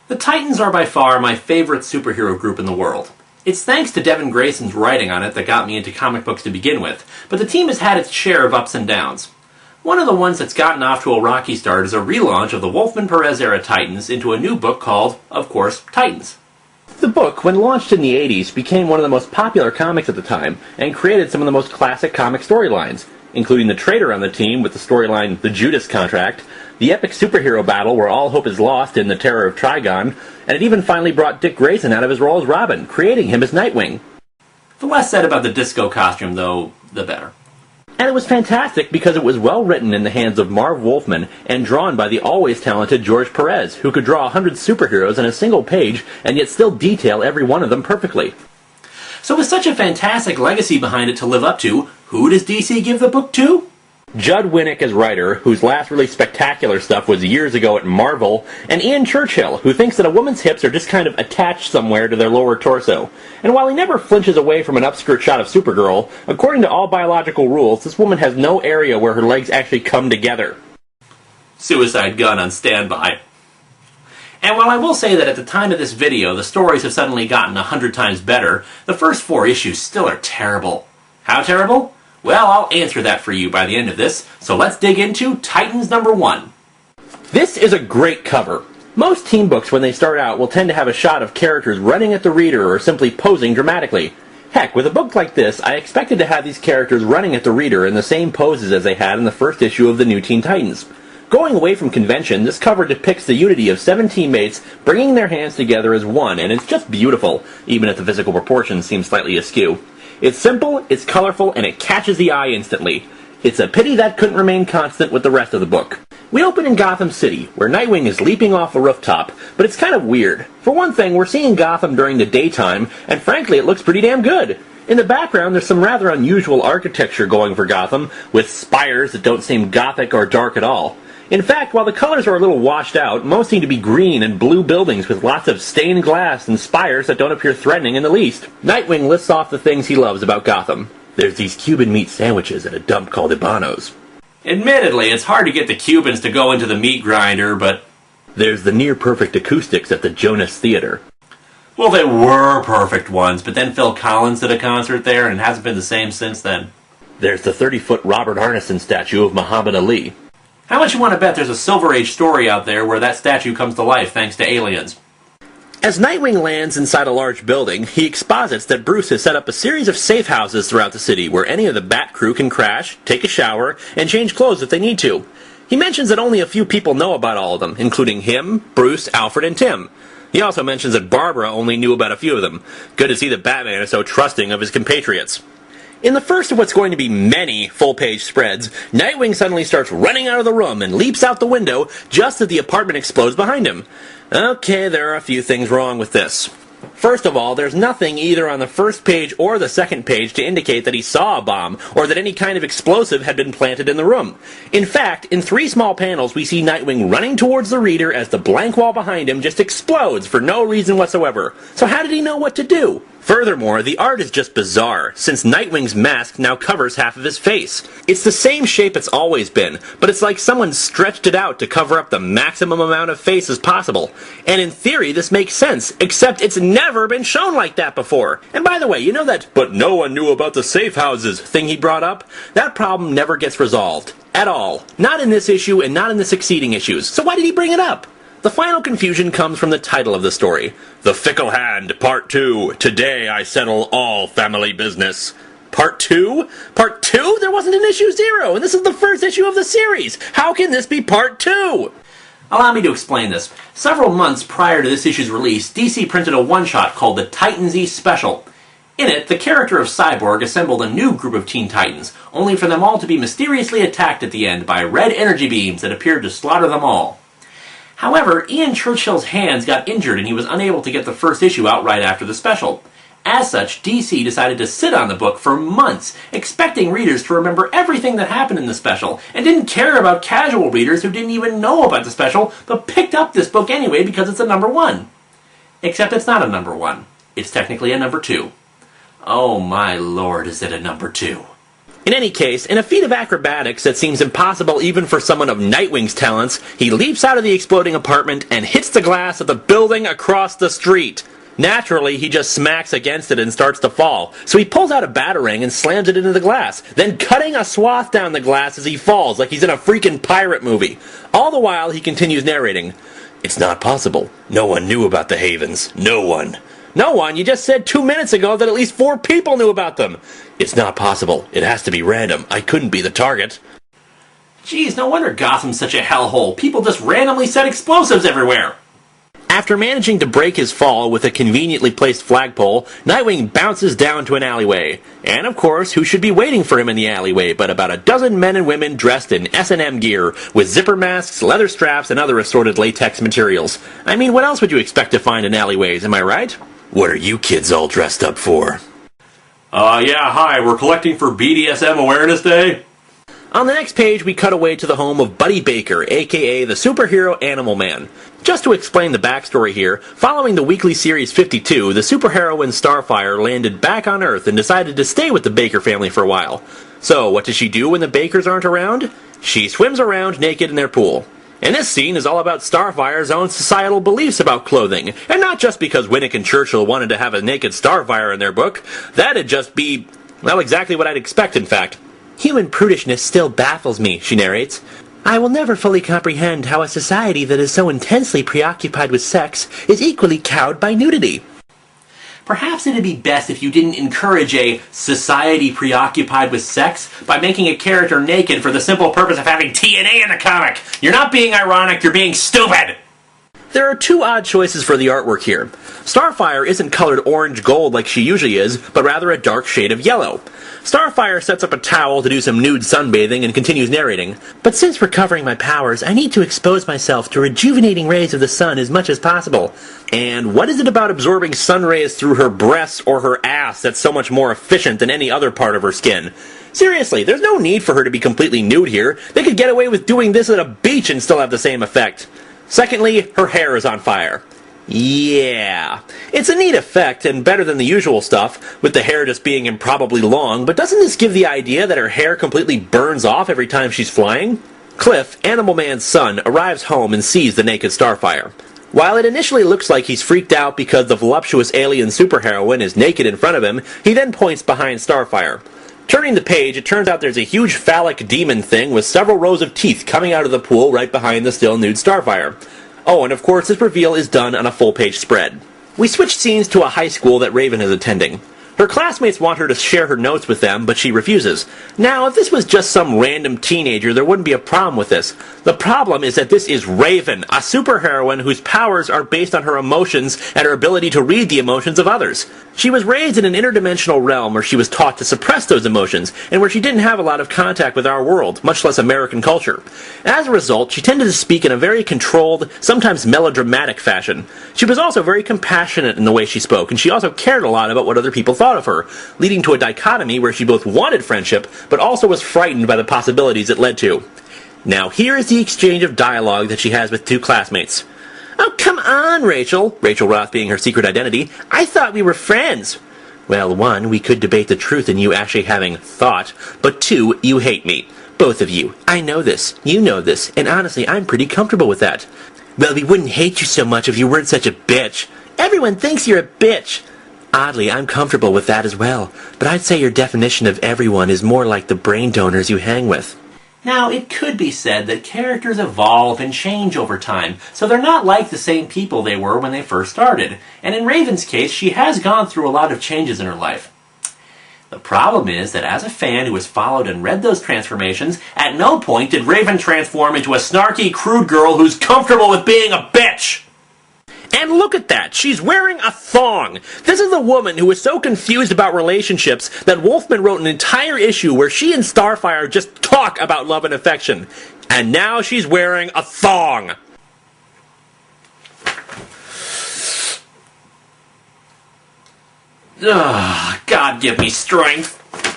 The Titans are by far my favorite superhero group in the world. It's thanks to Devin Grayson's writing on it that got me into comic books to begin with, but the team has had its share of ups and downs. One of the ones that's gotten off to a rocky start is a relaunch of the Wolfman-Perez-era Titans into a new book called, of course, Titans. The book, when launched in the 80s, became one of the most popular comics at the time, and created some of the most classic comic storylines, including the traitor on the team with the storyline The Judas Contract, the epic superhero battle where all hope is lost in The Terror of Trigon, and it even finally brought Dick Grayson out of his role as Robin, creating him as Nightwing. The less said about the disco costume, though, the better. And it was fantastic because it was well written in the hands of Marv Wolfman and drawn by the always talented George Perez, who could draw 100 superheroes in a single page and yet still detail every one of them perfectly. So with such a fantastic legacy behind it to live up to, who does DC give the book to? Judd Winnick as writer, whose last really spectacular stuff was years ago at Marvel, and Ian Churchill, who thinks that a woman's hips are just kind of attached somewhere to their lower torso. And while he never flinches away from an upskirt shot of Supergirl, according to all biological rules, this woman has no area where her legs actually come together. Suicide gun on standby. And while I will say that at the time of this video, the stories have suddenly gotten 100 times better, the first 4 issues still are terrible. How terrible? Well, I'll answer that for you by the end of this, so let's dig into Titans number 1. This is a great cover. Most teen books, when they start out, will tend to have a shot of characters running at the reader or simply posing dramatically. Heck, with a book like this, I expected to have these characters running at the reader in the same poses as they had in the first issue of the New Teen Titans. Going away from convention, this cover depicts the unity of 7 teammates bringing their hands together as one, and it's just beautiful, even if the physical proportions seem slightly askew. It's simple, it's colorful, and it catches the eye instantly. It's a pity that couldn't remain constant with the rest of the book. We open in Gotham City, where Nightwing is leaping off a rooftop, but it's kind of weird. For one thing, we're seeing Gotham during the daytime, and frankly, it looks pretty damn good. In the background, there's some rather unusual architecture going for Gotham, with spires that don't seem gothic or dark at all. In fact, while the colors are a little washed out, most seem to be green and blue buildings with lots of stained glass and spires that don't appear threatening in the least. Nightwing lists off the things he loves about Gotham. There's these Cuban meat sandwiches at a dump called Ibano's. Admittedly, it's hard to get the Cubans to go into the meat grinder, but there's the near-perfect acoustics at the Jonas Theater. Well, they were perfect ones, but then Phil Collins did a concert there, and it hasn't been the same since then. There's the 30-foot Robert Arneson statue of Muhammad Ali. How much you want to bet there's a Silver Age story out there where that statue comes to life thanks to aliens? As Nightwing lands inside a large building, he exposits that Bruce has set up a series of safe houses throughout the city where any of the Bat crew can crash, take a shower, and change clothes if they need to. He mentions that only a few people know about all of them, including him, Bruce, Alfred, and Tim. He also mentions that Barbara only knew about a few of them. Good to see that Batman is so trusting of his compatriots. In the first of what's going to be many full-page spreads, Nightwing suddenly starts running out of the room and leaps out the window just as the apartment explodes behind him. Okay, there are a few things wrong with this. First of all, there's nothing either on the first page or the second page to indicate that he saw a bomb, or that any kind of explosive had been planted in the room. In fact, in 3 small panels we see Nightwing running towards the reader as the blank wall behind him just explodes for no reason whatsoever. So how did he know what to do? Furthermore, the art is just bizarre, since Nightwing's mask now covers half of his face. It's the same shape it's always been, but it's like someone stretched it out to cover up the maximum amount of face as possible. And in theory, this makes sense, except it's never been shown like that before. And by the way, you know that "but no one knew about the safe houses" thing he brought up? That problem never gets resolved. At all. Not in this issue, and not in the succeeding issues. So why did he bring it up? The final confusion comes from the title of the story. The Fickle Hand, Part 2. Today I settle all family business. Part 2? Part 2? There wasn't an issue 0, and this is the first issue of the series. How can this be Part 2? Allow me to explain this. Several months prior to this issue's release, DC printed a one-shot called the Titans Special. In it, the character of Cyborg assembled a new group of Teen Titans, only for them all to be mysteriously attacked at the end by red energy beams that appeared to slaughter them all. However, Ian Churchill's hands got injured and he was unable to get the first issue out right after the special. As such, DC decided to sit on the book for months, expecting readers to remember everything that happened in the special, and didn't care about casual readers who didn't even know about the special, but picked up this book anyway because it's a number 1. Except it's not a number 1. It's technically a number 2. Oh my lord, is it a number 2. In any case, in a feat of acrobatics that seems impossible even for someone of Nightwing's talents, he leaps out of the exploding apartment and hits the glass of the building across the street. Naturally, he just smacks against it and starts to fall, so he pulls out a batarang and slams it into the glass, then cutting a swath down the glass as he falls, like he's in a freaking pirate movie. All the while, he continues narrating, "It's not possible. No one knew about the Havens. No one." No one? You just said 2 minutes ago that at least 4 people knew about them. It's not possible. It has to be random. I couldn't be the target. Geez, no wonder Gotham's such a hellhole. People just randomly set explosives everywhere. After managing to break his fall with a conveniently placed flagpole, Nightwing bounces down to an alleyway. And of course, who should be waiting for him in the alleyway but about a dozen men and women dressed in S&M gear, with zipper masks, leather straps, and other assorted latex materials. I mean, what else would you expect to find in alleyways, am I right? What are you kids all dressed up for? Yeah, hi, we're collecting for BDSM Awareness Day. On the next page, we cut away to the home of Buddy Baker, aka the superhero Animal Man. Just to explain the backstory here, following the weekly series 52, the superheroine Starfire landed back on Earth and decided to stay with the Baker family for a while. So, what does she do when the Bakers aren't around? She swims around naked in their pool. And this scene is all about Starfire's own societal beliefs about clothing, and not just because Winnick and Churchill wanted to have a naked Starfire in their book. That'd just be, well, exactly what I'd expect, in fact. Human prudishness still baffles me, she narrates. I will never fully comprehend how a society that is so intensely preoccupied with sex is equally cowed by nudity. Perhaps it'd be best if you didn't encourage a society preoccupied with sex by making a character naked for the simple purpose of having TNA in the comic. You're not being ironic, you're being stupid! There are 2 odd choices for the artwork here. Starfire isn't colored orange gold like she usually is, but rather a dark shade of yellow. Starfire sets up a towel to do some nude sunbathing and continues narrating. But since recovering my powers, I need to expose myself to rejuvenating rays of the sun as much as possible. And what is it about absorbing sun rays through her breasts or her ass that's so much more efficient than any other part of her skin? Seriously, there's no need for her to be completely nude here. They could get away with doing this at a beach and still have the same effect. Secondly, her hair is on fire. Yeah, it's a neat effect and better than the usual stuff, with the hair just being improbably long, but doesn't this give the idea that her hair completely burns off every time she's flying? Cliff, Animal Man's son, arrives home and sees the naked Starfire. While it initially looks like he's freaked out because the voluptuous alien superheroine is naked in front of him, he then points behind Starfire. Turning the page, it turns out there's a huge phallic demon thing with several rows of teeth coming out of the pool right behind the still nude Starfire. Oh, and of course this reveal is done on a full-page spread. We switch scenes to a high school that Raven is attending. Her classmates want her to share her notes with them, but she refuses. Now, if this was just some random teenager, there wouldn't be a problem with this. The problem is that this is Raven, a superheroine whose powers are based on her emotions and her ability to read the emotions of others. She was raised in an interdimensional realm where she was taught to suppress those emotions, and where she didn't have a lot of contact with our world, much less American culture. As a result, she tended to speak in a very controlled, sometimes melodramatic fashion. She was also very compassionate in the way she spoke, and she also cared a lot about what other people thought of her, leading to a dichotomy where she both wanted friendship, but also was frightened by the possibilities it led to. Now here is the exchange of dialogue that she has with 2 classmates. Oh, come on, Rachel Roth being her secret identity. I thought we were friends. Well, 1, we could debate the truth in you actually having thought, but 2, you hate me. Both of you. I know this, you know this, and honestly, I'm pretty comfortable with that. Well, we wouldn't hate you so much if you weren't such a bitch. Everyone thinks you're a bitch. Oddly, I'm comfortable with that as well, but I'd say your definition of everyone is more like the brain donors you hang with. Now, it could be said that characters evolve and change over time, so they're not like the same people they were when they first started. And in Raven's case, she has gone through a lot of changes in her life. The problem is that as a fan who has followed and read those transformations, at no point did Raven transform into a snarky, crude girl who's comfortable with being a bitch! And look at that! She's wearing a thong! This is the woman who was so confused about relationships that Wolfman wrote an entire issue where she and Starfire just talk about love and affection. And now she's wearing a thong! Ugh, God give me strength!